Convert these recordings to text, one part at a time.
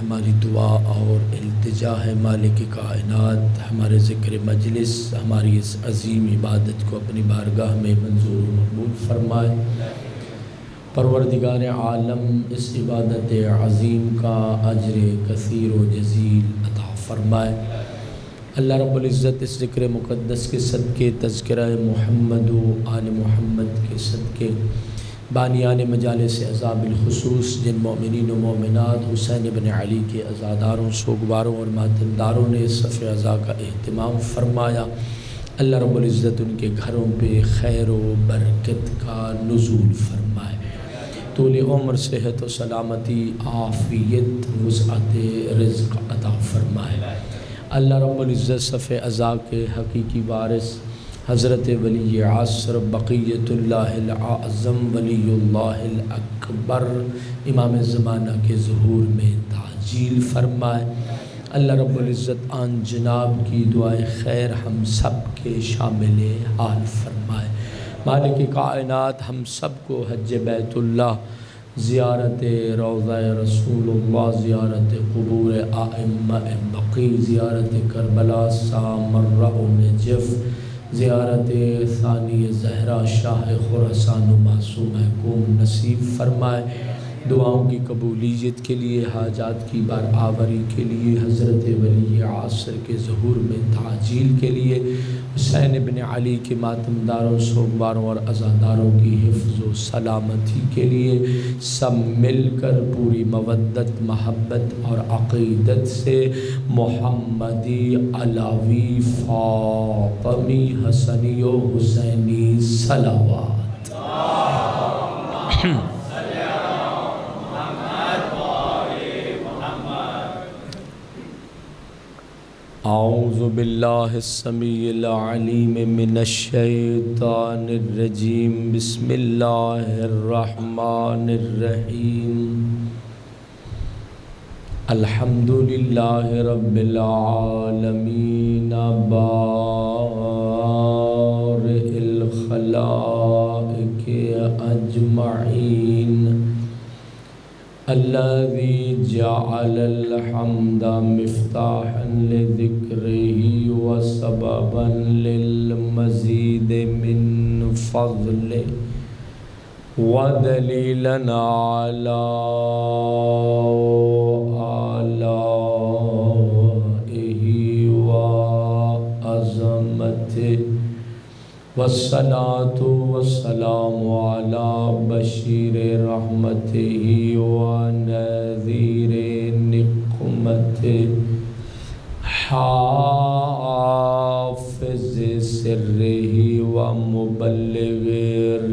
ہماری دعا اور التجا ہے مالک کائنات ہمارے ذکر مجلس ہماری اس عظیم عبادت کو اپنی بارگاہ میں منظور و مقبول فرمائے۔ پروردگار عالم اس عبادت عظیم کا اجر کثیر و جزیل عطا فرمائے۔ اللہ رب العزت اس ذکر مقدس کے صدقے، تذکرہ محمد و آل محمد کے صدقے، بانیان مجالس عزا بالخصوص جن مومنین و مومنات حسین بن علی کے عزاداروں، سوگواروں اور ماتمداروں نے اس صف عزا کا اہتمام فرمایا، اللہ رب العزت ان کے گھروں پہ خیر و برکت کا نزول فرمائے، طول عمر، صحت و سلامتی، عافیت، وسعت رزق عطا فرمائے۔ اللہ رب العزت صف عزا کے حقیقی وارث حضرت ولی عصر بقیت اللہ الاعظم ولی اللہ الاکبر امام زمانہ کے ظہور میں تعجیل فرمائے۔ اللہ رب العزت آن جناب کی دعائے خیر ہم سب کے شامل حال فرمائے۔ مالک کائنات ہم سب کو حج بیت اللہ، زیارت روضہ رسول اللہ، زیارت قبور ائمہ بقی، زیارت کربلا، سامرہ و نجف، زیارت ثانی زہرا شاہ خراسان و معصوم قوم نصیب فرمائے۔ دعاؤں کی قبولیت کے لیے، حاجات کی برآوری کے لیے، حضرت ولی عصر کے ظہور میں تعجیل کے لیے، حسین بن علی کے ماتمداروں، سوگواروں اور عزاداروں کی حفظ و سلامتی کے لیے سب مل کر پوری مودت، محبت اور عقیدت سے محمدی، علاوی، فاطمی، حسنی و حسینی صلوات۔ اعوذ باللہ السمیع العلیم من الشیطان الرجیم، بسم اللہ الرحمن الرحیم، الحمد للہ رب العالمین، بارئ الخلائق اجمعین، الذي جعل الحمد مفتاحا لذكره وسببا للمزيد من فضله ودليلا على آلائه وعظمته، والصلاة والسلام على بشير رحمته ونذير نقمته، حافظ سره ومبلغ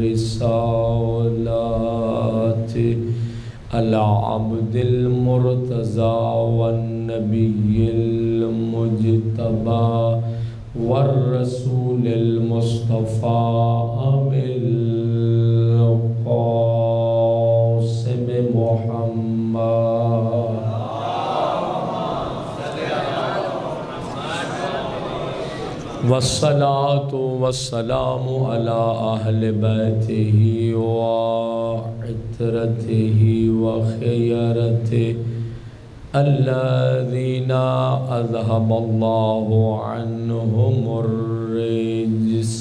رسالاته، العبد المرتضى والنبي المجتبى والرسول المصطفى أبي القاسم محمد، والصلاة والسلام على أهل بيته وعترته وخيرته الذين أذهب الله عنهم الرجس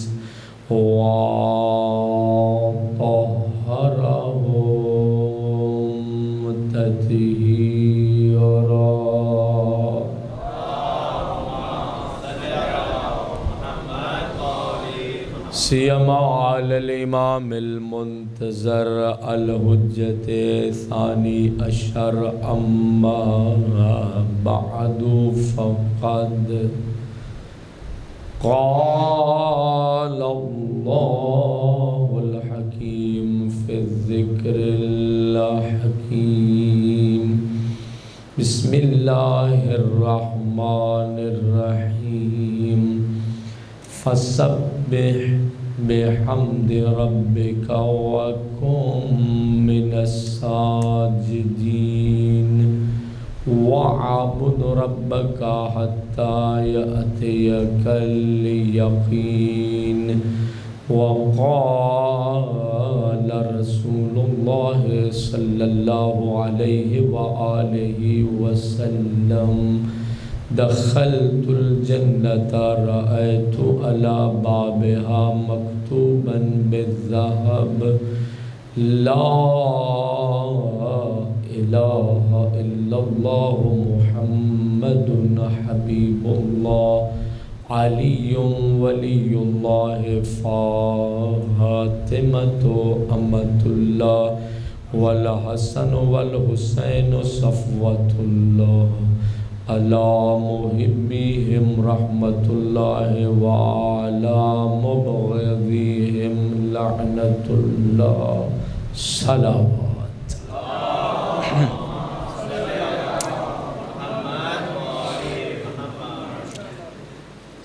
وطهرهم تطهيرا۔ سيما على الإمام المنتظر الحجة الثاني عشر، أما بعد فقد قال الله الحكيم في الذكر الحكيم، بسم الله الرحمن الرحيم، فسبح بحمد ربك وكن من الساجدين، واعبد ربك حتى يأتيك اليقين، وقال رسول رسول اللہ صلی اللہ علیہ وآلہ وسلم دخلت الجنة رأيت على بابها مكتوبا بالذهب لا إله إلا الله محمد حبيب الله علی ولی اللہ فاطمۃ امۃ اللہ والحسن والحسین صفوۃ اللہ علی محبیہم رحمۃ اللہ وعلی مبغضیہم لعنۃ اللہ صلوات۔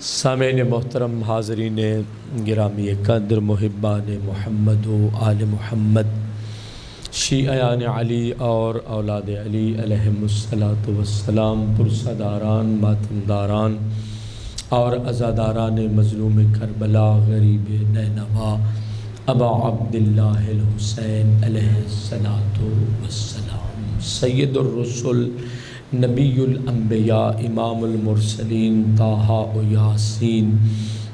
سامعین محترم، حاضرین گرامی قدر، محبان محمد و آل محمد، شیعیان علی اور اولاد علی علیہم السلام، پرسداران، ماتمداران اور عزاداران مظلوم کربلا، غریب نینوا، ابا عبداللہ الحسین علیہ السلام، سید الرسل، نبی الانبیاء، امام المرسلین، طٰہٰ و یاسین،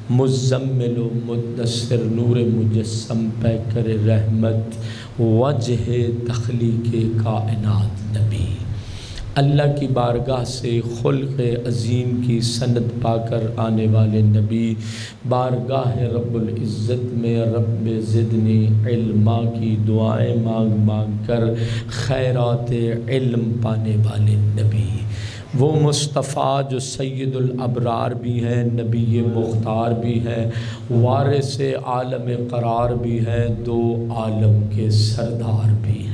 مزمل و مدثر، نور مجسم، پیکر رحمت، وجہ تخلیق کائنات نبی، اللہ کی بارگاہ سے خلق عظیم کی سند پا کر آنے والے نبی، بارگاہ رب العزت میں رب زدنی علما کی دعائیں مانگ مانگ کر خیرات علم پانے والے نبی، وہ مصطفیٰ جو سید الابرار بھی ہیں، نبی مختار بھی ہیں، وارث عالم قرار بھی ہیں، دو عالم کے سردار بھی ہیں۔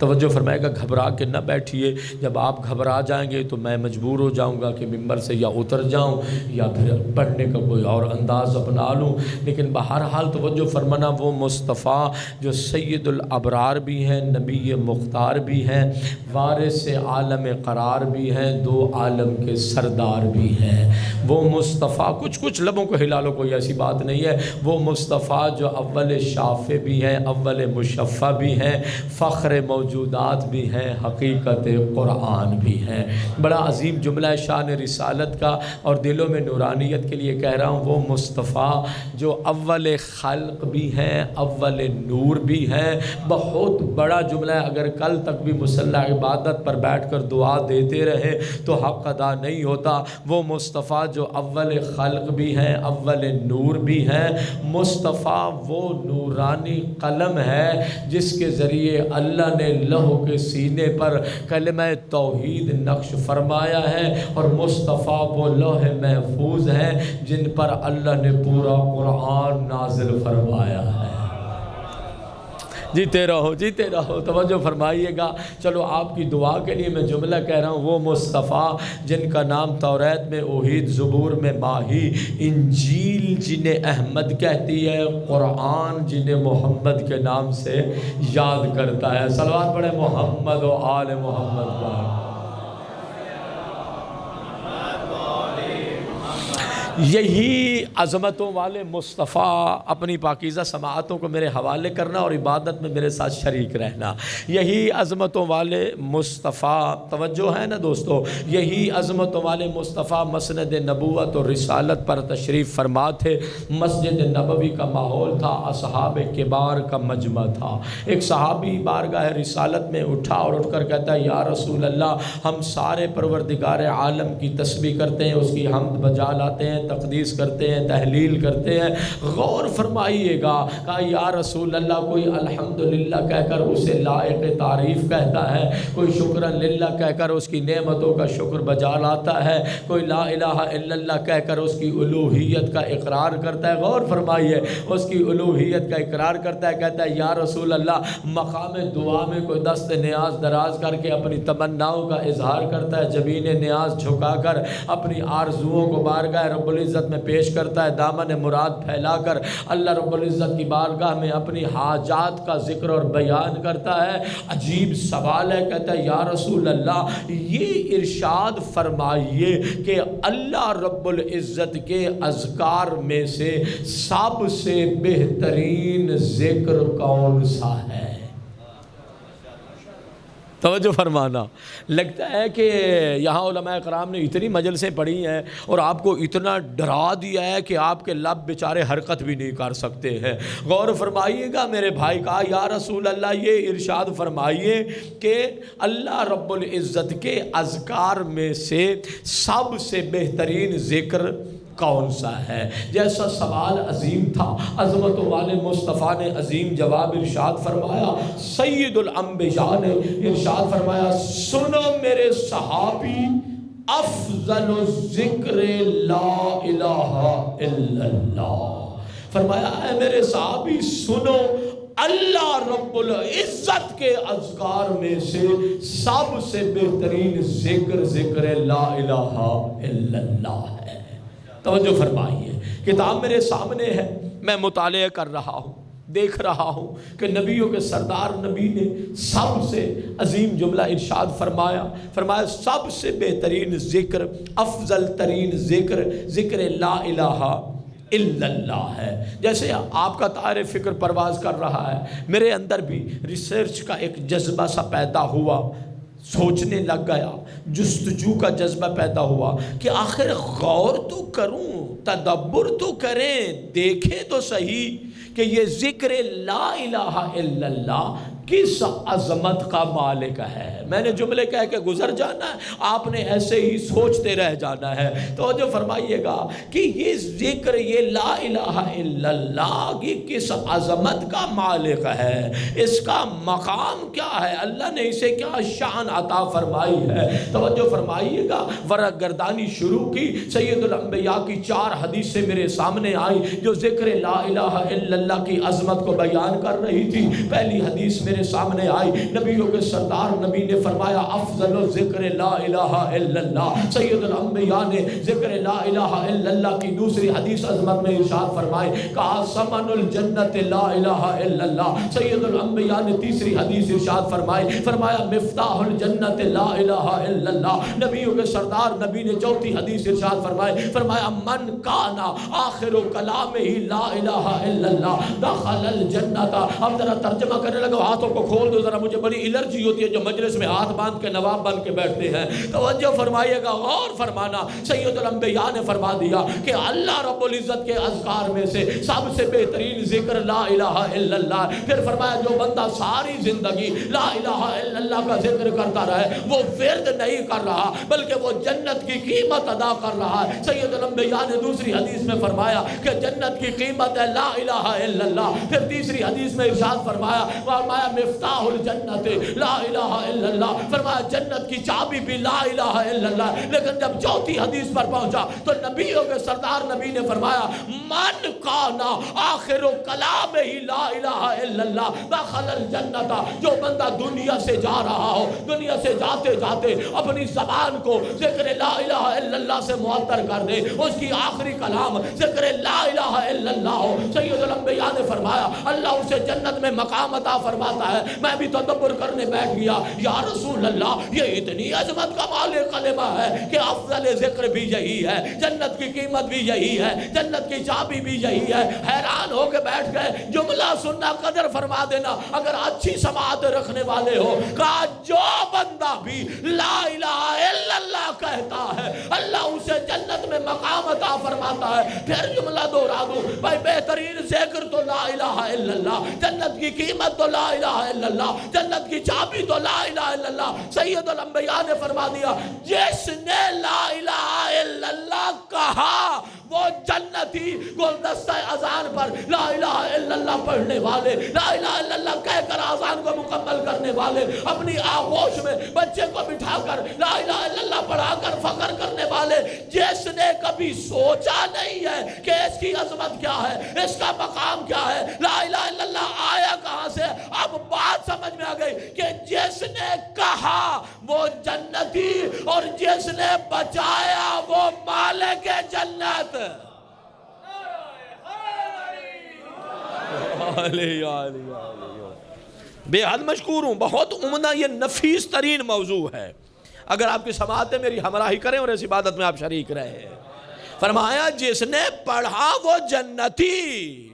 توجہ فرمائے گا، گھبرا کے نہ بیٹھیے، جب آپ گھبرا جائیں گے تو میں مجبور ہو جاؤں گا کہ ممبر سے یا اتر جاؤں یا پھر پڑھنے کا کوئی اور انداز اپنا لوں، لیکن بہرحال توجہ فرمانا، وہ مصطفیٰ جو سید الابرار بھی ہیں، نبی مختار بھی ہیں، وارث عالم قرار بھی ہیں، دو عالم کے سردار بھی ہیں، وہ مصطفیٰ، کچھ لبوں کو ہلا لو، کوئی ایسی بات نہیں ہے، وہ مصطفیٰ جو اول شافع بھی ہیں، اول مشفع بھی ہیں، فخر موجودات بھی ہیں، حقیقت قرآن بھی ہیں۔ بڑا عظیم جملہ ہے شان رسالت کا، اور دلوں میں نورانیت کے لیے کہہ رہا ہوں، وہ مصطفیٰ جو اول خلق بھی ہیں، اول نور بھی ہیں۔ بہت بڑا جملہ ہے، اگر کل تک بھی مصلی عبادت پر بیٹھ کر دعا دیتے رہے تو حق ادا نہیں ہوتا۔ وہ مصطفیٰ جو اول خلق بھی ہیں، اول نور بھی ہیں۔ مصطفیٰ وہ نورانی قلم ہے جس کے ذریعے اللہ نے لوح کے سینے پر کلمہ توحید نقش فرمایا ہے، اور مصطفیٰ وہ لوح محفوظ ہیں جن پر اللہ نے پورا قرآن نازل فرمایا ہے۔ جیتے رہو، توجہ فرمائیے گا۔ چلو آپ کی دعا کے لیے میں جملہ کہہ رہا ہوں، وہ مصطفیٰ جن کا نام توریت میں اوحید، زبور میں ماہی، انجیل جنہیں احمد کہتی ہے، قرآن جنہیں محمد کے نام سے یاد کرتا ہے۔ صلوات پڑھیں محمد و آل محمد پر۔ یہی عظمتوں والے مصطفیٰ، اپنی پاکیزہ سماعتوں کو میرے حوالے کرنا اور عبادت میں میرے ساتھ شریک رہنا۔ یہی عظمتوں والے مصطفیٰ، توجہ ہے نا دوستو، یہی عظمتوں والے مصطفیٰ مسند نبوت اور رسالت پر تشریف فرما تھے۔ مسجد نبوی کا ماحول تھا، اصحاب کبار کا مجمع تھا۔ ایک صحابی بارگاہ رسالت میں اٹھا اور اٹھ کر کہتا ہے، یا رسول اللہ، ہم سارے پروردگار عالم کی تسبیح کرتے ہیں، اس کی حمد بجا لاتے ہیں، تقدیس کرتے ہیں، تحلیل کرتے ہیں۔ غور فرمائیے گا، کہا یا رسول اللہ، کوئی الحمدللہ کہہ کر اسے لائق تعریف کہتا ہے، کوئی شکرا للہ کہہ کر اس کی نعمتوں کا شکر بجا لاتا ہے، کوئی لا الہ الا اللہ کہہ کر اس کی الوہیت کا اقرار کرتا ہے۔ غور فرمائیے، اس کی الوہیت کا اقرار کرتا ہے، کہتا ہے یا رسول اللہ، مقام دعا میں کوئی دست نیاز دراز کر کے اپنی تمناؤں کا اظہار کرتا ہے، جبین نیاز جھکا کر اپنی آرزوؤں کو بارگاہ رب العزت میں پیش کرتا ہے، دامن مراد پھیلا کر اللہ رب العزت کی بارگاہ میں اپنی حاجات کا ذکر اور بیان کرتا ہے۔ عجیب سوال ہے، کہتا ہے یا رسول اللہ یہ ارشاد فرمائیے کہ اللہ رب العزت کے اذکار میں سے سب سے بہترین ذکر کون سا ہے؟ توجہ فرمانا۔ لگتا ہے کہ یہاں علماء کرام نے اتنی مجلسیں پڑھی ہیں اور آپ کو اتنا ڈرا دیا ہے کہ آپ کے لب بیچارے حرکت بھی نہیں کر سکتے ہیں۔ غور فرمائیے گا میرے بھائی، کہا یا رسول اللہ یہ ارشاد فرمائیے کہ اللہ رب العزت کے اذکار میں سے سب سے بہترین ذکر کون سا ہے؟ جیسا سوال عظیم تھا، عظمت والے مصطفیٰ نے عظیم جواب ارشاد فرمایا۔ سید الانبیاء نے ارشاد فرمایا سنو میرے صحابی، افضل الذکر لا الہ الا اللہ۔ فرمایا اے میرے صحابی سنو، اللہ رب العزت کے اذکار میں سے سب سے بہترین ذکر لا الہ الا اللہ ہے۔ توجہ فرمائیے، کتاب میرے سامنے ہے، میں مطالعہ کر رہا ہوں، دیکھ رہا ہوں کہ نبیوں کے سردار نبی نے سب سے عظیم جملہ ارشاد فرمایا سب سے بہترین ذکر، افضل ترین ذکر لا الہ الا اللہ ہے۔ جیسے آپ کا طائر فکر پرواز کر رہا ہے، میرے اندر بھی ریسرچ کا ایک جذبہ سا پیدا ہوا، سوچنے لگ گیا، جستجو کا جذبہ پیدا ہوا کہ آخر غور تو کروں، تدبر تو کریں، دیکھیں تو صحیح کہ یہ ذکر لا الہ الا اللہ کس عظمت کا مالک ہے۔ میں نے جملے کہہ کے گزر جانا ہے، آپ نے ایسے ہی سوچتے رہ جانا ہے۔ توجہ فرمائیے گا کہ یہ ذکر، یہ لا الہ الا اللہ یہ کس عظمت کا مالک ہے، اس کا مقام کیا ہے، اللہ نے اسے کیا شان عطا فرمائی ہے۔ توجہ فرمائیے گا، ورق گردانی شروع کی، سید الانبیاء کی 4 حدیثیں میرے سامنے آئی جو ذکر لا الہ الا اللہ کی عظمت کو بیان کر رہی تھی۔ پہلی حدیث میرے سامنے آئی، نبیوں کے سردار نبی نے فرمایا افضل ذکر لا الہ الا اللہ۔ سید الانبیاء نے ذکر لا الہ الا اللہ کی دوسری حدیث عظمت میں ارشاد فرمائے، کہا ثمن الجنت لا الہ الا اللہ۔ سید الانبیاء نے تیسری حدیث ارشاد فرمایا مفتاح الجنت لا الہ الا اللہ۔ نبیوں کے سردار نبی نے چوتھی حدیث ارشاد فرمایا من کانا آخر کلامہ لا الہ الا اللہ دخل الجنت۔ اب ذرا ترجمہ کرنے لگا، ہاتھوں کو کھول دو ذرا، مجھے بڑی الرجی ہوتی ہے جو مجلس میں ہاتھ باندھ کے نواب بن کے بیٹھتے ہیں۔ توجہ فرمائیے گا، غور فرمانا۔ سید الانبیاء نے فرما دیا کہ اللہ رب العزت کے اذکار میں سے سب سے بہترین ذکر لا الہ الا اللہ۔ پھر فرمایا جو بندہ ساری زندگی لا الہ الا اللہ کا ذکر کرتا رہے، وہ ورد نہیں کر رہا بلکہ وہ جنت کی قیمت ادا کر رہا ہے۔ سید الانبیاء نے دوسری حدیث میں فرمایا کہ جنت کی قیمت ہے لا الہ الا اللہ۔ پھر تیسری حدیث میں ارشاد فرمایا مفتاح الجنت لا الہ الا اللہ، فرمایا جنت کی چابی بھی لا الہ الا اللہ۔ لیکن جب چوتھی حدیث پر پہنچا تو نبیوں کے سردار نبی نے فرمایا من کانا آخر کلامہ لا الہ الا اللہ دخل الجنت۔ جو بندہ دنیا سے جا رہا ہو، دنیا سے جاتے جاتے اپنی زبان کو ذکر لا الہ الا اللہ سے معطر کر دے، اس کی آخری کلام ذکر لا الہ الا اللہ ہو، سید الانبیاء نے فرمایا اللہ اسے جنت میں مقام عطا فرماتا ہے۔ میں بھی تدبر کرنے بیٹھ گیا، یا رسول اللہ یہ اتنی عظمت کا مالک کلمہ ہے کہ افضل ذکر بھی یہی ہے، جنت کی قیمت بھی یہی ہے، جنت کی چابی بھی یہی ہے۔ حیران ہو کے بیٹھ گئے۔ جملہ سننا قدر فرما دینا اگر اچھی سماعت رکھنے والے ہو، کہا جو بندہ بھی لا الہ الا اللہ کہتا ہے اللہ اسے جنت میں مقام عطا فرماتا ہے۔ پھر جملہ دوہرا دوں بھائی، بہترین ذکر تو لا الہ الا اللہ، جنت کی قیمت تو لا الہ الا اللہ، جنت کی چابی تو لا الہ الا اللہ۔ سید الانبیاء نے فرما دیا جس نے لا الہ الا اللہ کہا وہ جنتی۔ گلدستہ اذان پر لا الہ الا اللہ پڑھنے والے، لا الہ الا اللہ کہہ کر اذان کو مکمل کرنے والے، اپنی آغوش میں بچے کو بٹھا کر لا الہ الا اللہ پڑھا کر فخر کرنے والے، جس نے کبھی سوچا نہیں ہے کہ اس کی عظمت کیا ہے، اس کا مقام کیا ہے، لا الہ الا اللہ آیا کہاں سے، اب بات سمجھ میں آ گئی کہ جس نے کہا وہ جنتی، اور جس نے بچایا وہ مالک جنت۔ بے حد مشکور ہوں، بہت عمدہ یہ نفیس ترین موضوع ہے۔ اگر آپ کی سماعتیں میری ہمراہی کریں اور اس عبادت میں آپ شریک رہے، فرمایا جس نے پڑھا وہ جنتی،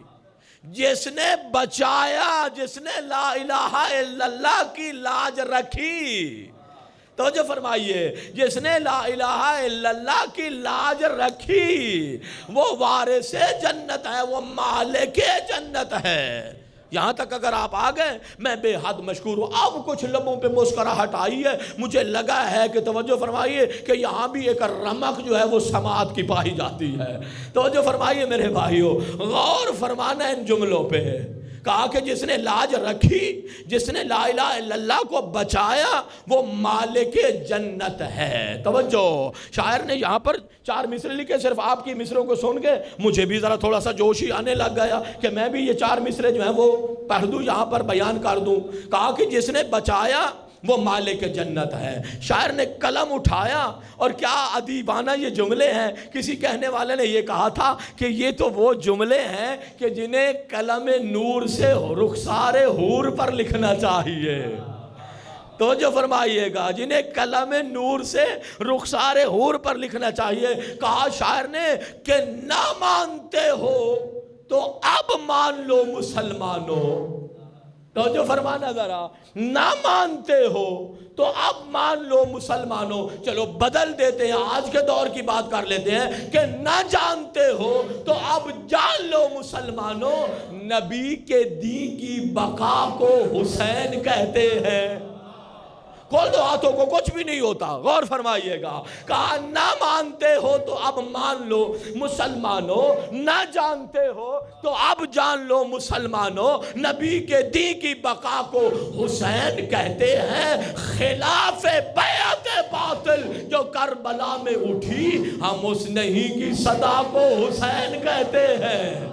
جس نے بچایا، جس نے لا الہ الا اللہ کی لاج رکھی، توجہ فرمائیے، جس نے لا الہ الا اللہ کی لاج رکھی وہ وارث جنت ہے، وہ مالک جنت ہے۔ یہاں تک اگر آپ آ گئے میں بے حد مشکور ہوں۔ اب کچھ لبوں پہ مسکراہٹ آئی ہے، مجھے لگا ہے کہ توجہ فرمائیے کہ یہاں بھی ایک رمق جو ہے وہ سماعت کی پائی جاتی ہے۔ توجہ فرمائیے میرے بھائیو، غور فرمانا ان جملوں پہ۔ کہا کہ جس نے لاج رکھی، جس نے لا الہ الا اللہ کو بچایا وہ مالک جنت ہے۔ توجہ، شاعر نے یہاں پر 4 مصرے لکھے، صرف آپ کی مصروں کو سن کے مجھے بھی ذرا تھوڑا سا جوش ہی آنے لگ گیا کہ میں بھی یہ 4 مصرے جو ہیں وہ پڑھ دوں، یہاں پر بیان کر دوں۔ کہا کہ جس نے بچایا وہ مالک جنت ہے۔ شاعر نے قلم اٹھایا اور کیا ادیبانہ یہ جملے ہیں۔ کسی کہنے والے نے یہ کہا تھا کہ یہ تو وہ جملے ہیں کہ جنہیں قلم نور سے رخسار حور پر لکھنا چاہیے۔ تو جو فرمائیے گا، جنہیں قلم نور سے رخسار حور پر لکھنا چاہیے۔ کہا شاعر نے کہ نہ مانتے ہو تو اب مان لو مسلمانوں۔ تو جو فرمانا ذرا، نہ مانتے ہو تو اب مان لو مسلمانوں۔ چلو بدل دیتے ہیں، آج کے دور کی بات کر لیتے ہیں کہ نہ جانتے ہو تو اب جان لو مسلمانوں، نبی کے دین کی بقا کو حسین کہتے ہیں۔ کھول دو ہاتھوں کو، کچھ بھی نہیں ہوتا، غور فرمائیے گا۔ کہا نہ مانتے ہو تو اب مان لو مسلمانوں، نہ جانتے ہو تو اب جان لو مسلمانوں، نبی کے دین کی بقا کو حسین کہتے ہیں۔ خلاف بیعت باطل جو کربلا میں اٹھی، ہم اس نہیں کی صدا کو حسین کہتے ہیں۔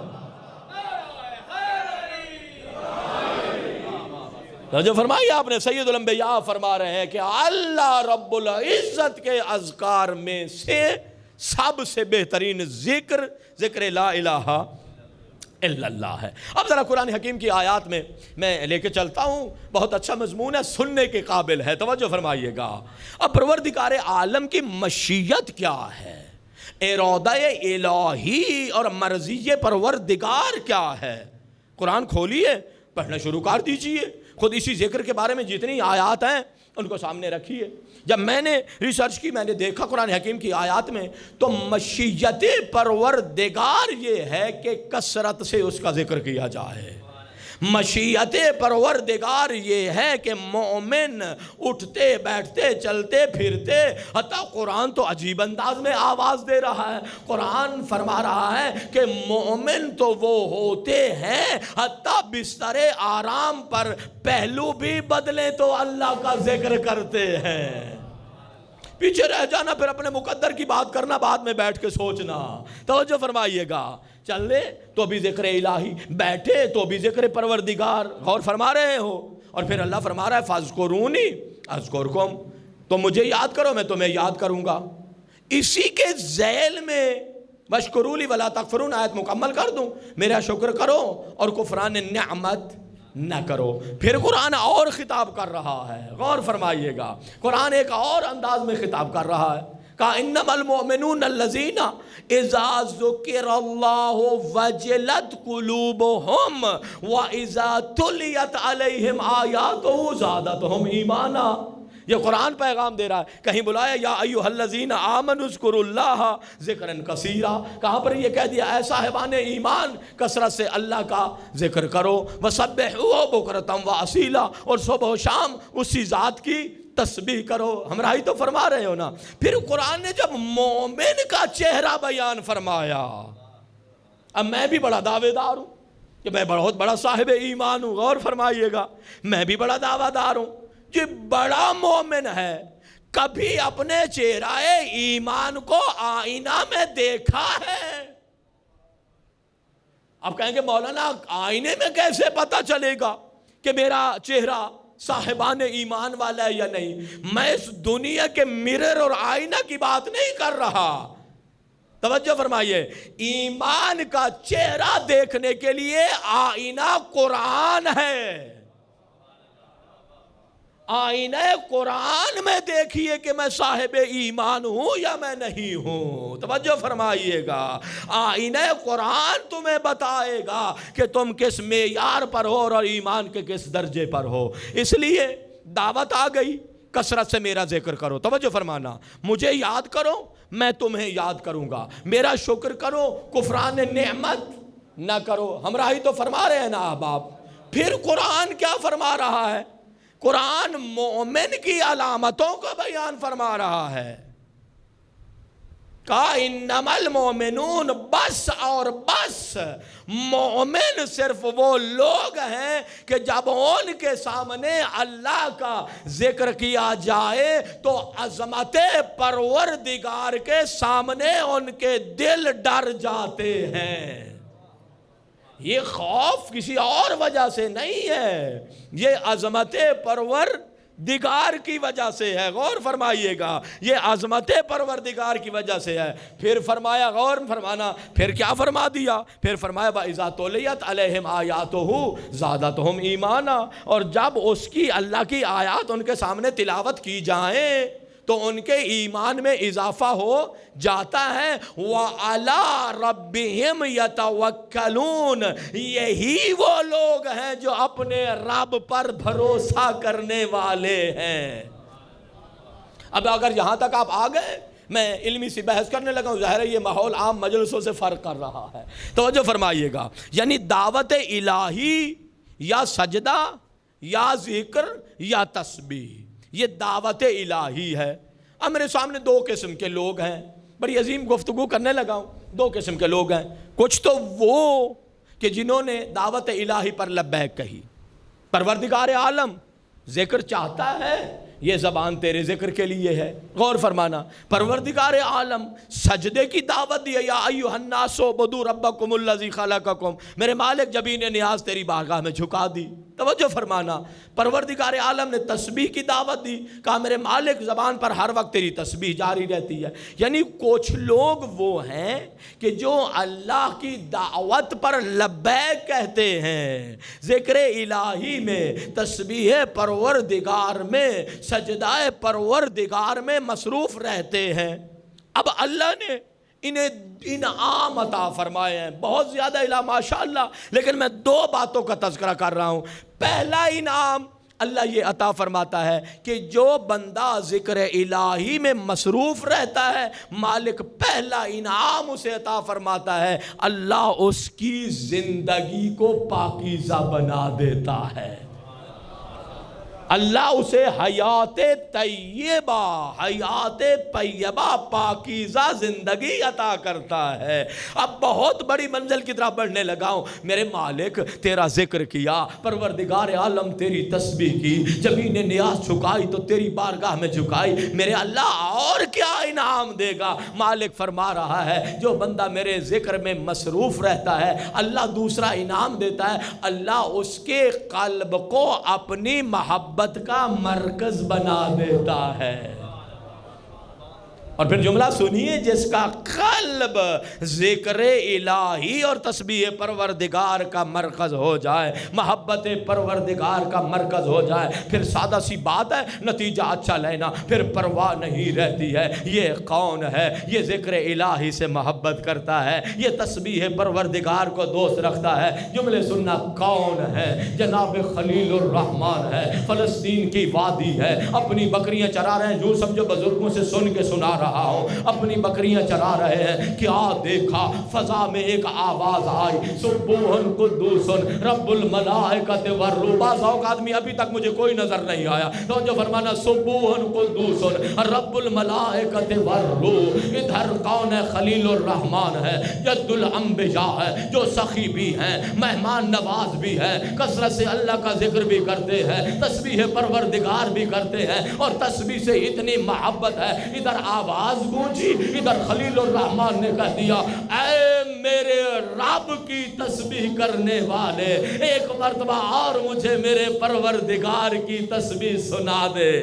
جو فرمایا آپ نے، سید الانبیاء فرما رہے ہیں کہ اللہ رب العزت کے اذکار میں سے سب سے بہترین ذکر لا الہ الا اللہ ہے۔ اب ذرا قرآن حکیم کی آیات میں لے کے چلتا ہوں، بہت اچھا مضمون ہے، سننے کے قابل ہے، توجہ فرمائیے گا۔ اب پروردگار عالم کی مشیت کیا ہے، ارادہ الہی اور مرضی پروردگار کیا ہے، قرآن کھولیے، پڑھنا شروع کر دیجئے، خود اسی ذکر کے بارے میں جتنی آیات ہیں ان کو سامنے رکھیے۔ جب میں نے ریسرچ کی، میں نے دیکھا قرآن حکیم کی آیات میں تو مشیت پروردگار یہ ہے کہ کثرت سے اس کا ذکر کیا جائے۔ مشیت پروردگار یہ ہے کہ مومن اٹھتے بیٹھتے چلتے پھرتے، حتیٰ قرآن تو عجیب انداز میں آواز دے رہا ہے۔ قرآن فرما رہا ہے کہ مومن تو وہ ہوتے ہیں حتیٰ بستر آرام پر پہلو بھی بدلیں تو اللہ کا ذکر کرتے ہیں۔ پیچھے رہ جانا، پھر اپنے مقدر کی بات کرنا، بعد میں بیٹھ کے سوچنا۔ توجہ فرمائیے گا، چل لے تو بھی ذکر الہی، بیٹھے تو بھی ذکر پروردگار، غور فرما رہے ہو۔ اور پھر اللہ فرما رہا ہے فاذکرونی اذکرکم، تو مجھے یاد کرو میں تمہیں یاد کروں گا۔ اسی کے ذیل میں واشکرولی ولا تکفرون آیت مکمل کر دوں، میرا شکر کرو اور کفران نعمت نہ کرو۔ پھر قرآن اور خطاب کر رہا ہے، غور فرمائیے گا، قرآن ایک اور انداز میں خطاب کر رہا ہے۔ کہا انما المؤمنون الذین اذا ذکر اللہ وجلت قلوبہم واذا تلیت علیہم آیاتہ زادتہم ایمانا۔ یہ قرآن پیغام دے رہا ہے، کہیں بلایا یا ایھا الذین آمنوا اذکروا اللہ ذکرا کثیرا، کہاں پر یہ کہہ دیا اے صاحبان ایمان کثرت سے اللہ کا ذکر کرو، وسبحوہ بکرۃ واصیلا، اور صبح و شام اسی ذات کی تسبیح کرو۔ ہمراہی تو فرما رہے ہو نا۔ پھر قرآن نے جب مومن کا چہرہ بیان فرمایا، اب میں بھی بڑا دعوے دار ہوں کہ میں بہت بڑا صاحب ایمان ہوں، غور فرمائیے گا، میں بھی بڑا دعویٰ دار ہوں کہ بڑا مومن ہے، کبھی اپنے چہرہ ایمان کو آئینہ میں دیکھا ہے؟ اب کہیں گے مولانا آئینے میں کیسے پتہ چلے گا کہ میرا چہرہ صاحبان ایمان والا ہے یا نہیں؟ میں اس دنیا کے مرر اور آئینہ کی بات نہیں کر رہا. توجہ فرمائیے، ایمان کا چہرہ دیکھنے کے لیے آئینہ قرآن ہے. آئینہ قرآن میں دیکھیے کہ میں صاحب ایمان ہوں یا میں نہیں ہوں. توجہ فرمائیے گا، آئینہ قرآن تمہیں بتائے گا کہ تم کس معیار پر ہو اور ایمان کے کس درجے پر ہو. اس لیے دعوت آ گئی، کثرت سے میرا ذکر کرو. توجہ فرمانا، مجھے یاد کرو میں تمہیں یاد کروں گا، میرا شکر کرو، کفران نعمت نہ کرو. ہمراہی تو فرما رہے ہیں نا احباب. پھر قرآن کیا فرما رہا ہے؟ قرآن مومن کی علامتوں کا بیان فرما رہا ہے. کہا انما المومنون، بس اور بس مومن صرف وہ لوگ ہیں کہ جب ان کے سامنے اللہ کا ذکر کیا جائے تو عظمت پروردگار کے سامنے ان کے دل ڈر جاتے ہیں. یہ خوف کسی اور وجہ سے نہیں ہے، یہ عظمت پروردگار کی وجہ سے ہے. غور فرمائیے گا، یہ عظمت پروردگار کی وجہ سے ہے. پھر فرمایا، غور فرمانا، پھر کیا فرما دیا؟ پھر فرمایا وَإِذَا تُلِيَتْ عَلَيْهِمْ آيَاتُهُ زَادَتْهُمْ ایمانا. اور جب اس کی اللہ کی آیات ان کے سامنے تلاوت کی جائیں تو ان کے ایمان میں اضافہ ہو جاتا ہے. وَعَلَىٰ رَبِّهِمْ يَتَوَكَّلُونَ، یہی وہ لوگ ہیں جو اپنے رب پر بھروسہ کرنے والے ہیں. اب اگر یہاں تک آپ آ گئے، میں علمی سی بحث کرنے لگا ہوں، ظاہر ہے یہ ماحول عام مجلسوں سے فرق کر رہا ہے. توجہ فرمائیے گا، یعنی دعوت الہی یا سجدہ یا ذکر یا تسبیح، یہ دعوت الہی ہے. اب میرے سامنے دو قسم کے لوگ ہیں، بڑی عظیم گفتگو کرنے لگا ہوں. دو قسم کے لوگ ہیں. کچھ تو وہ کہ جنہوں نے دعوت الہی پر لبیک کہی، پروردگار عالم ذکر چاہتا ہے، یہ زبان تیرے ذکر کے لیے ہے. غور فرمانا، پروردگار عالم سجدے کی دعوت دی، یا ایھا الناس اعبدوا ربکم الذی خلقکم، میرے مالک جبین نیاز تیری بارگاہ میں جھکا دی. توجہ فرمانا، پروردگار عالم نے تسبیح کی دعوت دی، کہا میرے مالک زبان پر ہر وقت تیری تسبیح جاری رہتی ہے. یعنی کچھ لوگ وہ ہیں کہ جو اللہ کی دعوت پر لبیک کہتے ہیں، ذکر الہی میں، تسبیح پروردگار میں، سجدہ پروردگار میں مصروف رہتے ہیں. اب اللہ نے انہیں انعام عطا فرمائے ہیں بہت زیادہ، الا ماشاءاللہ، لیکن میں دو باتوں کا تذکرہ کر رہا ہوں. پہلا انعام اللہ یہ عطا فرماتا ہے کہ جو بندہ ذکر الہی میں مصروف رہتا ہے، مالک پہلا انعام اسے عطا فرماتا ہے، اللہ اس کی زندگی کو پاکیزہ بنا دیتا ہے. اللہ اسے حیات طیبہ پاکیزہ زندگی عطا کرتا ہے. اب بہت بڑی منزل کی طرف بڑھنے لگا ہوں. میرے مالک تیرا ذکر کیا، پروردگار عالم تیری تسبیح کی، جبین نیاز جھکائی تو تیری بارگاہ میں جھکائی. میرے اللہ اور کیا انعام دے گا؟ مالک فرما رہا ہے جو بندہ میرے ذکر میں مصروف رہتا ہے، اللہ دوسرا انعام دیتا ہے، اللہ اس کے قلب کو اپنی محبت کا مرکز بنا دیتا ہے. اور پھر جملہ سنیے، جس کا قلب ذکر الہی اور تسبیح پروردگار کا مرکز ہو جائے، محبت پروردگار کا مرکز ہو جائے، پھر سادہ سی بات ہے، نتیجہ اچھا لینا، پھر پرواہ نہیں رہتی ہے. یہ کون ہے؟ یہ ذکر الہی سے محبت کرتا ہے، یہ تسبیح پروردگار کو دوست رکھتا ہے. جملے سننا، کون ہے؟ جناب خلیل الرحمن ہے، فلسطین کی وادی ہے، اپنی بکریاں چرا رہے ہیں. جو سمجھو بزرگوں سے سن کے سنا رہا ہوں، اپنی بکریاں چرا رہے ہیں. کیا دیکھا؟ فضا میں ایک آواز آئی، سبوحن قدوسن رب الملائکۃ والروح. بعض اوقات آدمی ابھی تک مجھے کوئی نظر نہیں آیا، تو جو فرمانا سبوحن قدوسن رب الملائکۃ والروح. ادھر کون ہے؟ خلیل الرحمن ہے، جد الانبیاء ہے، جو سخی بھی ہیں، مہمان نواز بھی ہے، کثرت سے اللہ کا ذکر بھی کرتے ہیں، تسبیح پروردگار بھی کرتے ہیں، اور تسبیح سے اتنی محبت ہے. ادھر آواز گونجی، ادھر خلیل الرحمن نے کہہ دیا، اے میرے رب کی تسبیح کرنے والے، ایک مرتبہ اور مجھے میرے پروردگار کی تسبیح سنا دے۔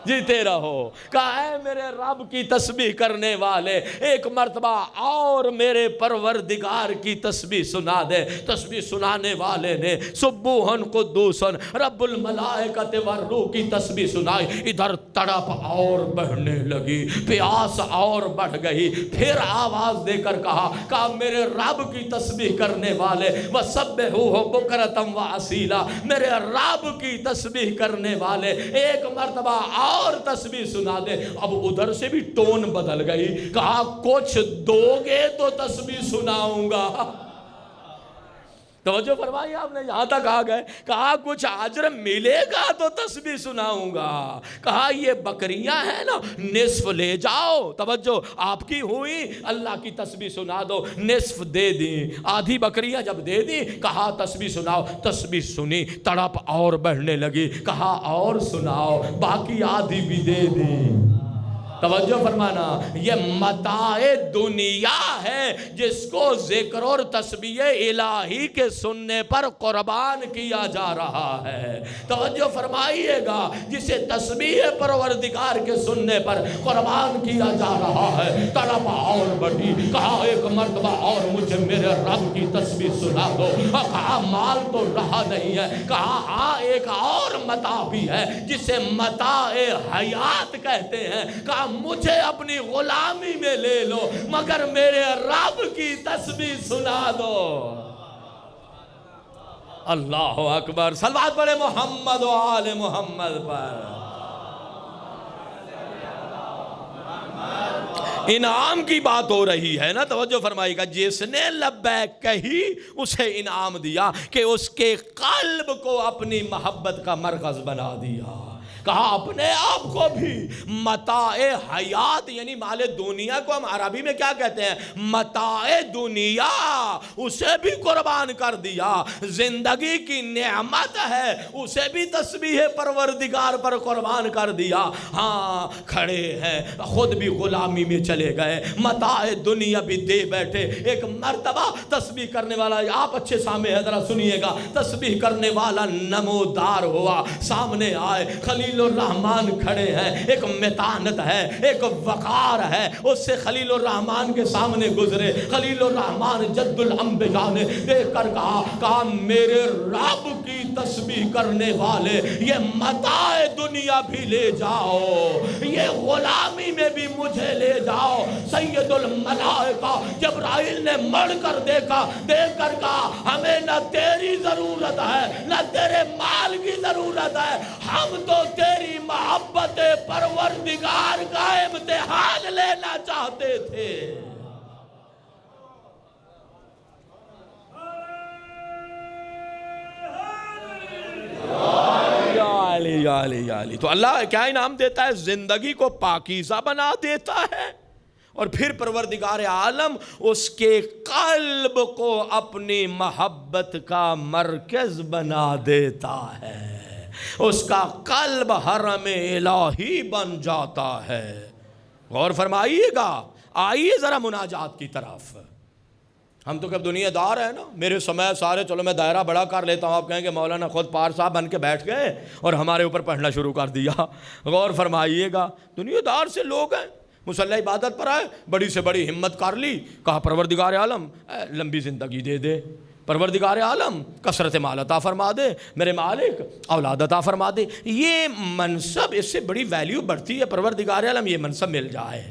جیتے رہو۔ کہا اے میرے رب کی تسبیح کرنے والے، ایک مرتبہ اور میرے پروردگار کی تسبیح سنا دے۔ تسبیح سنانے والے نے سبوحن قدوسن رب الملائکۃ والروح کی تسبیح سنائی۔ ادھر تڑپ اور بڑھنے لگی، پیاس اور بڑھ گئی۔ پھر آواز دے کر کہا میرے رب کی تسبیح کرنے والے، وَسَبِّحُوهُ بُكْرَةً وَأَصِيلًا، میرے رب کی تسبیح کرنے والے، ایک مرتبہ اور تسبیح سنا دے۔ اب ادھر سے بھی ٹون بدل گئی، کہا کچھ دو گے تو تسبیح سناؤں گا۔ توجہ فرمائی آپ نے، یہاں تک آ گئے۔ کہا کچھ اجر ملے گا تو تسبیح سناؤں گا۔ کہا یہ بکریاں ہیں نا، نصف لے جاؤ۔ توجہ آپ کی ہوئی، اللہ کی تسبیح سنا دو۔ نصف دے دی، آدھی بکریاں جب دے دی، کہا تسبیح سناؤ۔ تسبیح سنی، تڑپ اور بڑھنے لگی، کہا اور سناؤ، باقی آدھی بھی دے دی۔ توجہ فرمانا، یہ متاع دنیا ہے جس کو ذکر اور تسبیح الہی کے سننے پر قربان کیا جا رہا ہے۔ توجہ فرمائیے گا، جسے تسبیح پروردگار کے سننے پر قربان کیا جا رہا ہے۔ طرف اور بڑھی، کہا ایک مرتبہ اور مجھے میرے رب کی تسبیح سنا دو۔ کہا مال تو رہا نہیں ہے، کہا ہاں ایک اور متاع بھی ہے جسے متاع حیات کہتے ہیں۔ کہا مجھے اپنی غلامی میں لے لو مگر میرے رب کی تسبیح سنا دو۔ اللہ اکبر، صلوات پڑھے محمد و آل محمد پر۔ انعام کی بات ہو رہی ہے نا، توجہ فرمائیے گا۔ جس نے لبیک کہی اسے انعام دیا کہ اس کے قلب کو اپنی محبت کا مرکز بنا دیا۔ کہا اپنے آپ کو بھی متاع حیات یعنی مال دنیا کو ہم عربی میں کیا کہتے ہیں، متاع دنیا، اسے بھی قربان کر دیا۔ زندگی کی نعمت ہے، اسے بھی تسبیح پروردگار پر قربان کر دیا۔ ہاں کھڑے ہیں، خود بھی غلامی میں چلے گئے، متاع دنیا بھی دے بیٹھے۔ ایک مرتبہ تسبیح کرنے والا، آپ اچھے سامنے ہے ذرا سنیے گا، تسبیح کرنے والا نمودار ہوا، سامنے آئے، خلیل الرحمن کھڑے ہیں، ایک متانت ہے، ایک وقار ہے، اس سے خلیل الرحمن کے سامنے گزرے۔ خلیل الرحمن جد الانبیاء نے دیکھ کر کہا میرے رب کی تسبیح کرنے والے، یہ متاع دنیا بھی لے جاؤ، یہ غلامی میں بھی مجھے لے جاؤ۔ سید الملائکہ جبرائیل نے مڑ کر دیکھا، دیکھ کر کہا ہمیں نہ تیری ضرورت ہے نہ تیرے مال کی ضرورت ہے، ہم تو تیری محبت پروردگار کا امتحان لینا چاہتے تھے۔ یا علی، تو اللہ کیا انعام دیتا ہے؟ زندگی کو پاکیزہ بنا دیتا ہے، اور پھر پروردگار عالم اس کے قلب کو اپنی محبت کا مرکز بنا دیتا ہے، اس کا قلب حرم الہی بن جاتا ہے۔ غور فرمائیے گا، آئیے ذرا مناجات کی طرف۔ ہم تو کب دنیا دار ہیں نا، میرے سمے سارے، چلو میں دائرہ بڑا کر لیتا ہوں، آپ کہیں کہ مولانا خود پار صاحب بن کے بیٹھ گئے اور ہمارے اوپر پڑھنا شروع کر دیا۔ غور فرمائیے گا، دنیا دار سے لوگ ہیں، مصلی عبادت پر آئے، بڑی سے بڑی ہمت کر لی، کہا پروردگار عالم لمبی زندگی دے دے، پروردگار عالم کثرت مال عطا فرما دے، میرے مالک اولاد عطا فرما دے۔ یہ منصب، اس سے بڑی ویلیو بڑھتی ہے، پروردگار عالم یہ منصب مل جائے۔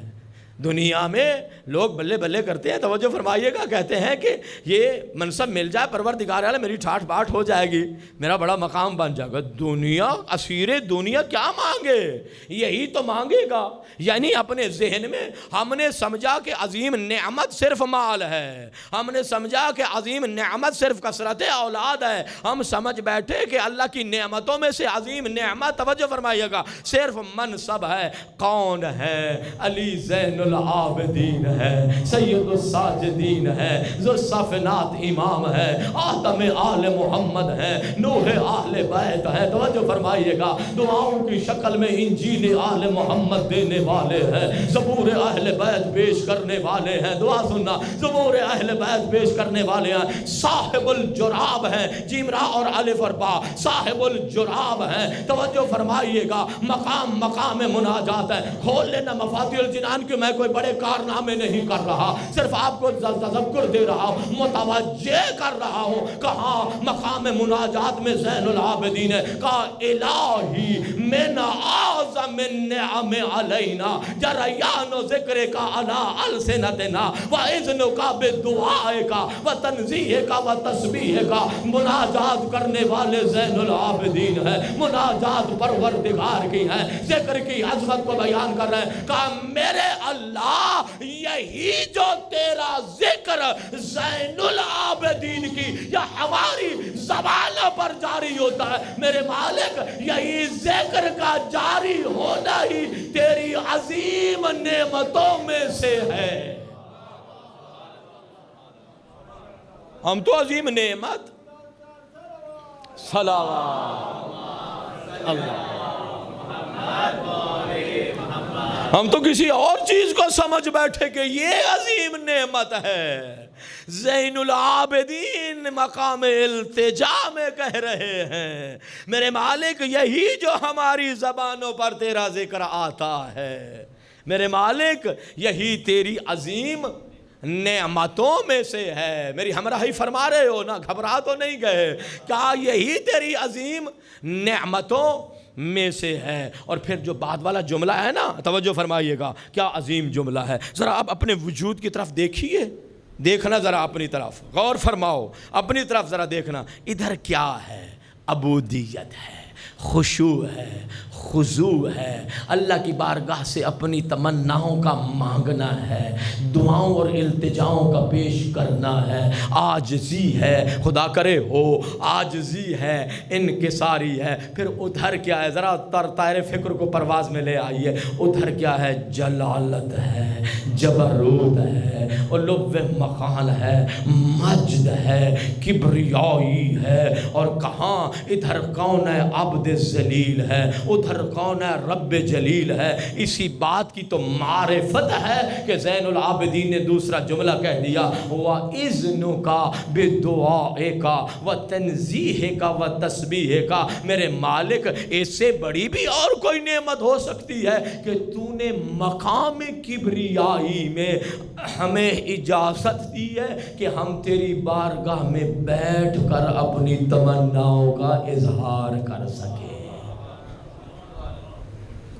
دنیا میں لوگ بلے بلے کرتے ہیں، توجہ فرمائیے گا، کہتے ہیں کہ یہ منصب مل جائے، پروردگار عالم میری ٹھاٹ باٹ ہو جائے گی، میرا بڑا مقام بن جائے گا۔ دنیا، اسیر دنیا کیا مانگے؟ یہی تو مانگے گا۔ یعنی اپنے ذہن میں ہم نے سمجھا کہ عظیم نعمت صرف مال ہے، ہم نے سمجھا کہ عظیم نعمت صرف کثرت اولاد ہے، ہم سمجھ بیٹھے کہ اللہ کی نعمتوں میں سے عظیم نعمت، توجہ فرمائیے گا، صرف منصب ہے۔ کون ہے؟ علی زین العابدین ہے، سید الساجدین ہے، ذو الصافنات امام ہے، آدم آل محمد ہے، نوح آل بیت ہے۔ توجہ فرمائیے گا، دعاؤں کی شکل میں انجیل آل محمد دینے والے ہیں، زبور اہل بیت پیش کرنے والے ہیں۔ دعا سننا، زبور اہل بیت پیش کرنے والے ہیں۔ صاحب الجراب ہیں، جیم را اور الف اور با، صاحب الجراب ہیں۔ توجہ فرمائیے گا، مقام مقام مناجات ہے۔ کھول لینا مفاتیح الجنان کی، میں کوئی بڑے کارنامے نہیں کر رہا، صرف آپ کو تذکر دے رہا ہوں، متوجہ کر رہا ہوں۔ کہاں مقام مناجات میں زین العابدین ہے، کہا الہی من اعظم النعم علینا جریان ذکر کا علی السنتنا واذن کا بدعائے کا وتنزیہ کا وتسبیح کا۔ مناجات کرنے والے زین العابدین ہے، مناجات پروردگار کی ہے، ذکر کی عظمت کو بیان کر رہے ہیں۔ کہا میرے اللہ، یہی جو تیرا ذکر زین العابدین کی یا ہماری زبانوں پر جاری ہوتا ہے، میرے مالک یہی ذکر کا جاری ہونا ہی تیری عظیم نعمتوں میں سے ہے۔ ہم تو عظیم نعمت صلوات اللہ، ہم تو کسی اور چیز کو سمجھ بیٹھے کہ یہ عظیم نعمت ہے۔ زین العابدین مقام التجا میں کہہ رہے ہیں، میرے مالک یہی جو ہماری زبانوں پر تیرا ذکر آتا ہے، میرے مالک یہی تیری عظیم نعمتوں میں سے ہے۔ میری ہمراہی فرما رہے ہو نا، گھبرا تو نہیں گئے؟ کیا یہی تیری عظیم نعمتوں میں سے ہے؟ اور پھر جو بعد والا جملہ ہے نا، توجہ فرمائیے گا، کیا عظیم جملہ ہے۔ ذرا آپ اپنے وجود کی طرف دیکھیے، دیکھنا ذرا اپنی طرف، غور فرماؤ، اپنی طرف ذرا دیکھنا، ادھر کیا ہے؟ عبودیت ہے، خشوع ہے، خضوع ہے، اللہ کی بارگاہ سے اپنی تمناؤں کا مانگنا ہے، دعاؤں اور التجاؤں کا پیش کرنا ہے، عاجزی ہے، خدا کرے ہو، عاجزی ہے، انکساری ہے۔ پھر ادھر کیا ہے؟ ذرا طائر فکر کو پرواز میں لے آئیے، ادھر کیا ہے؟ جلالت ہے، جبروت ہے، علو مقام ہے، مجد ہے، کبریائی ہے، اور کہاں؟ ادھر کون ہے؟ عبد ذلیل ہے، ادھر کون ہے؟ رب جلیل ہے۔ اسی بات کی تو معرفت ہے کہ زین العابدین نے دوسرا جملہ کہہ دیا، وَإِذْنُكَ بِدُعَائِكَ وَتَنزِيهِكَ وَتَسْبِيحِكَ۔ میرے مالک، اس سے بڑی بھی اور کوئی نعمت ہو سکتی ہے کہ تو نے مقام کبریائی میں ہمیں اجازت دی ہے کہ ہم تیری بارگاہ میں بیٹھ کر اپنی تمناؤں کا اظہار کر سکیں۔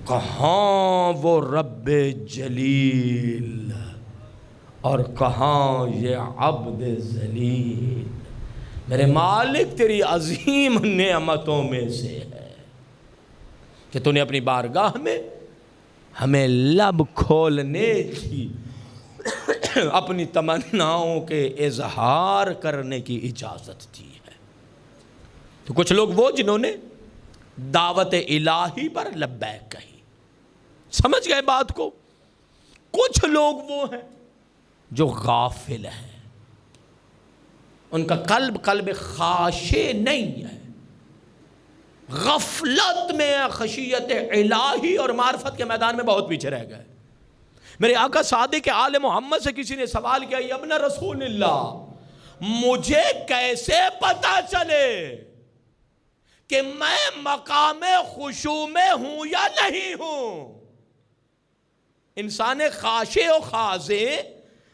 کہاں وہ رب جلیل اور کہاں یہ عبد ذلیل۔ میرے مالک، تیری عظیم نعمتوں میں سے ہے کہ تو نے اپنی بارگاہ میں ہمیں لب کھولنے کی، اپنی تمناؤں کے اظہار کرنے کی اجازت دی ہے۔ تو کچھ لوگ وہ جنہوں نے دعوت الہی پر لبیک کہی، سمجھ گئے بات کو؟ کچھ لوگ وہ ہیں جو غافل ہیں، ان کا قلب خاشع نہیں ہے، غفلت میں، خشیت الہی اور معرفت کے میدان میں بہت پیچھے رہ گئے۔ میرے آقا صادق آل محمد سے کسی نے سوال کیا، یا ابن رسول اللہ، مجھے کیسے پتا چلے کہ میں مقام خشوع میں ہوں یا نہیں ہوں؟ انسان خاشع و خاضع،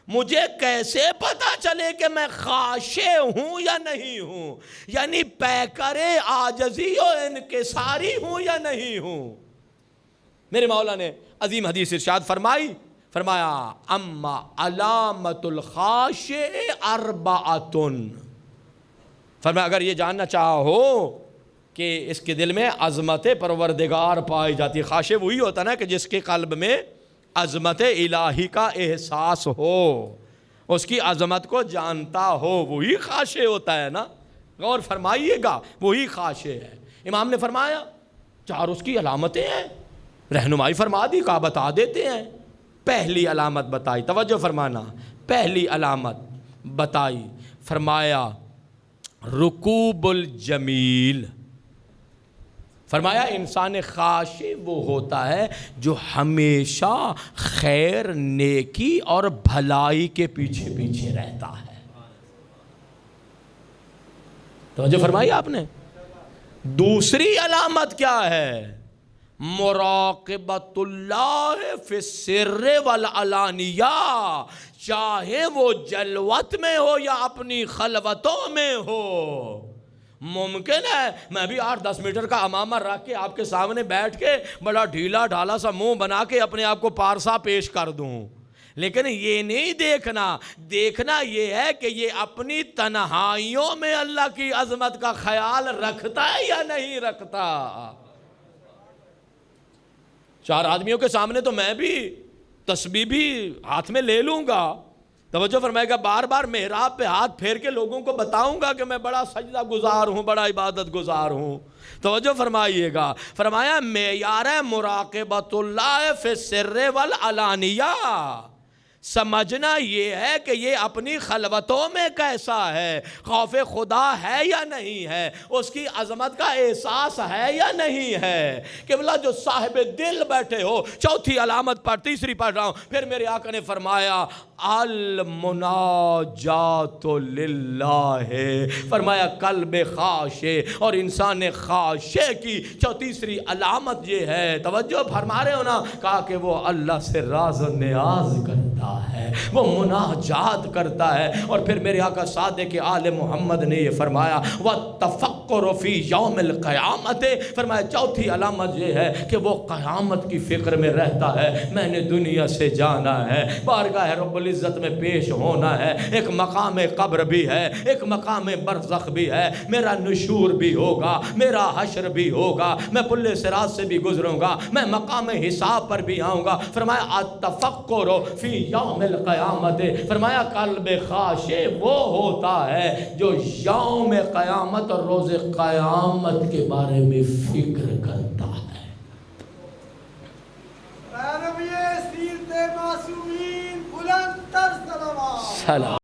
مجھے کیسے پتا چلے کہ میں خاشع ہوں یا نہیں ہوں؟ یعنی پیکر عاجزی و انکساری ہوں یا نہیں ہوں؟ میرے مولا نے عظیم حدیث ارشاد فرمایا اما علامت الخاشع اربعۃ، فرمایا اگر یہ جاننا چاہو کہ اس کے دل میں عظمت پروردگار پائی جاتی ہے، خاشع وہی ہوتا نا کہ جس کے قلب میں عظمت الہی کا احساس ہو، اس کی عظمت کو جانتا ہو، وہی خاشع ہوتا ہے نا۔ غور فرمائیے گا، وہی خاشع ہے۔ امام نے فرمایا 4 اس کی علامتیں ہیں، رہنمائی فرما دی، کہا بتا دیتے ہیں۔ پہلی علامت بتائی، توجہ فرمانا، پہلی علامت بتائی، فرمایا رکوب الجمیل، فرمایا انسان خاشع وہ ہوتا ہے جو ہمیشہ خیر، نیکی اور بھلائی کے پیچھے پیچھے رہتا ہے۔ توجہ فرمائی آپ نے۔ دوسری علامت کیا ہے؟ مراقبۃ اللہ فی السر والعلانیہ، چاہے وہ جلوت میں ہو یا اپنی خلوتوں میں ہو۔ ممکن ہے میں بھی 8-10 میٹر کا امامہ رکھ کے آپ کے سامنے بیٹھ کے بڑا ڈھیلا ڈھالا سا منہ بنا کے اپنے آپ کو پارسا پیش کر دوں، لیکن یہ نہیں دیکھنا یہ ہے کہ یہ اپنی تنہائیوں میں اللہ کی عظمت کا خیال رکھتا ہے یا نہیں رکھتا۔ 4 آدمیوں کے سامنے تو میں بھی تسبیح بھی ہاتھ میں لے لوں گا، توجہ فرمائے گا، بار بار محراب پہ ہاتھ پھیر کے لوگوں کو بتاؤں گا کہ میں بڑا سجدہ گزار ہوں، بڑا عبادت گزار ہوں۔ توجہ فرمائیے گا، فرمایا معیار مراقبۃ اللہ فی السر والعلانیہ، سمجھنا یہ ہے کہ یہ اپنی خلوتوں میں کیسا ہے، خوف خدا ہے یا نہیں ہے، اس کی عظمت کا احساس ہے یا نہیں ہے۔ قبلہ جو صاحب دل بیٹھے ہو، چوتھی علامت پر، تیسری پڑھ رہا ہوں، پھر میرے آقا نے فرمایا المناجات للہ، فرمایا قلب خاشع، اور انسان خاشع کی تیسری علامت یہ ہے، توجہ فرما رہے ہو نا، کہا کہ وہ اللہ سے راز و نیاز کرتا ہے، وہ مناجات کرتا ہے۔ اور پھر میرے آقا صادق آل محمد نے یہ فرمایا وَالتَّفَقُّرُ فِي يَوْمِ الْقِيَامَةِ، فرمایا چوتھی علامت یہ ہے کہ وہ قیامت کی فکر میں رہتا ہے، میں نے دنیا سے جانا ہے، بارگاہ رب العزت میں پیش ہونا ہے، ایک مقام قبر بھی ہے، ایک مقام برزخ بھی ہے، میرا نشور بھی ہوگا، میرا حشر بھی ہوگا، میں پل صراط سے بھی گزروں گا، میں مقام حساب پر بھی آؤں گا۔ فرمایا التفکر فی یوم القیامت، فرمایا قلب خاشع وہ ہوتا ہے جو یوم قیامت اور روز قیامت کے بارے میں فکر کرتا ہے۔ سلام